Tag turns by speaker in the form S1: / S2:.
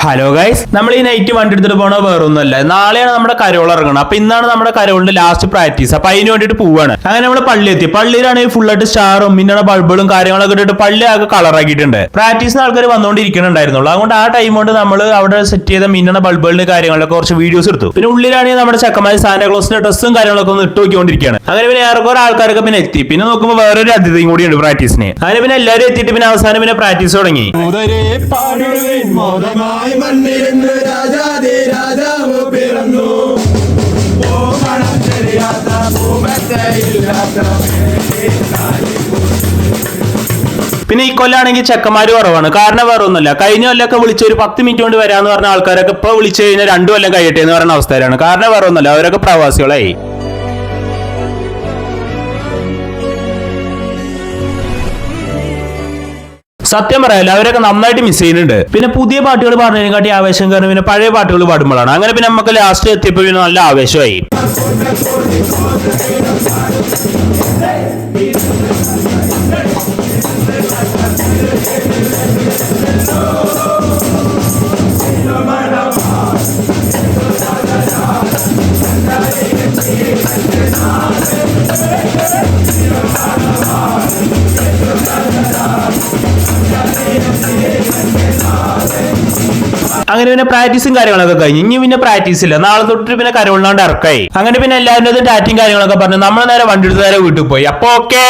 S1: Hello guys, നമ്മൾ ഈ night വണ്ടി എടുത്തിട്ട് പോണ വേറൊന്നുമല്ല. നാളെയാണ് നമ്മുടെ കരോൾ ഇറങ്ങണം. അപ്പൊ ഇന്നാണ് നമ്മുടെ കരോളിന്റെ ലാസ്റ്റ് പ്രാക്ടീസ്. അപ്പൊ അതിന് വേണ്ടിട്ട് പോവാണ്. അങ്ങനെ നമ്മൾ പള്ളി എത്തി. പള്ളിയിലാണെങ്കിൽ ഫുൾ ആയിട്ട് സ്റ്റാറും മിന്നണ ബൾബുകളും കാര്യങ്ങളൊക്കെ ഇട്ടിട്ട് പള്ളി ആകെ കളറാക്കിയിട്ടുണ്ട്. പ്രാക്ടീസിന് ആൾക്കാർ വന്നുകൊണ്ടിരിക്കുന്നുണ്ടായിരുന്നുള്ളൂ. അതുകൊണ്ട് ആ ടൈം കൊണ്ട് നമ്മൾ അവിടെ സെറ്റ് ചെയ്ത മിന്നണ ബൾബുകളുടെ കാര്യങ്ങളൊക്കെ കുറച്ച് വീഡിയോസ് എടുത്തു. പിന്നെ ഉള്ളിലാണെങ്കിൽ നമ്മുടെ ചക്കന്മാർ സാന്റാക്ലോസിന്റെ ഡ്രസ്സും കാര്യങ്ങളൊക്കെ ഒന്ന് ഇട്ട് നോക്കിക്കൊണ്ടിരിക്കുകയാണ്. അങ്ങനെ പിന്നെ ഏറെക്കുറെ ആൾക്കാരൊക്കെ പിന്നെ എത്തി. പിന്നെ നോക്കുമ്പോൾ വേറൊരു അതിഥിയും കൂടിയുണ്ട് പ്രാക്ടീസിന്. അങ്ങനെ പിന്നെ എല്ലാവരും എത്തിയിട്ട് പിന്നെ അവസാനം പിന്നെ പ്രാക്ടീസ് തുടങ്ങി.
S2: മണ്ണിരുന്ന് രാജാതി രാജാവ് പിറന്നു പോകണം ശരിയാത്ത
S1: പിന്നെ ഈ കൊല്ലാണെങ്കിൽ ചെക്കന്മാര് കുറവാണ്. കാരണം വേറെ ഒന്നുമില്ല, കഴിഞ്ഞ കൊല്ലൊക്കെ വിളിച്ച് ഒരു 10 മിനിറ്റ് കൊണ്ട് വരാന്ന് പറഞ്ഞ ആൾക്കാരൊക്കെ ഇപ്പൊ വിളിച്ചു കഴിഞ്ഞാൽ 2 കൊല്ലം കഴിയട്ടെ എന്ന് പറയുന്ന അവസ്ഥയിലാണ്. കാരണം വേറെ ഒന്നുമില്ല, അവരൊക്കെ പ്രവാസികളായി. സത്യം പറയാല്ല, അവരൊക്കെ നന്നായിട്ട് മിസ് ചെയ്യുന്നുണ്ട്. പിന്നെ പുതിയ പാട്ടുകൾ പാടുന്നതിനെക്കാട്ടി ആവേശം കാരണം പിന്നെ പഴയ പാട്ടുകൾ പാടുമ്പോഴാണ്. അങ്ങനെ പിന്നെ നമുക്ക് ലാസ്റ്റ് എത്തിയപ്പോൾ പിന്നെ നല്ല ആവേശമായി. അങ്ങനെ പിന്നെ പ്രാക്ടീസും കാര്യങ്ങളൊക്കെ കഴിഞ്ഞു. ഇനി പിന്നെ പ്രാക്ടീസ് ഇല്ല, നാളെ തൊട്ട് പിന്നെ കരോളിനാണ്ട് ഇറക്കായി. അങ്ങനെ പിന്നെ എല്ലാവരും ടാറ്റിയും കാര്യങ്ങളൊക്കെ പറഞ്ഞു നമ്മൾ നേരെ വണ്ടി എടുത്ത് നേരെ വീട്ടിൽ പോയി. അപ്പൊ ഓക്കേ.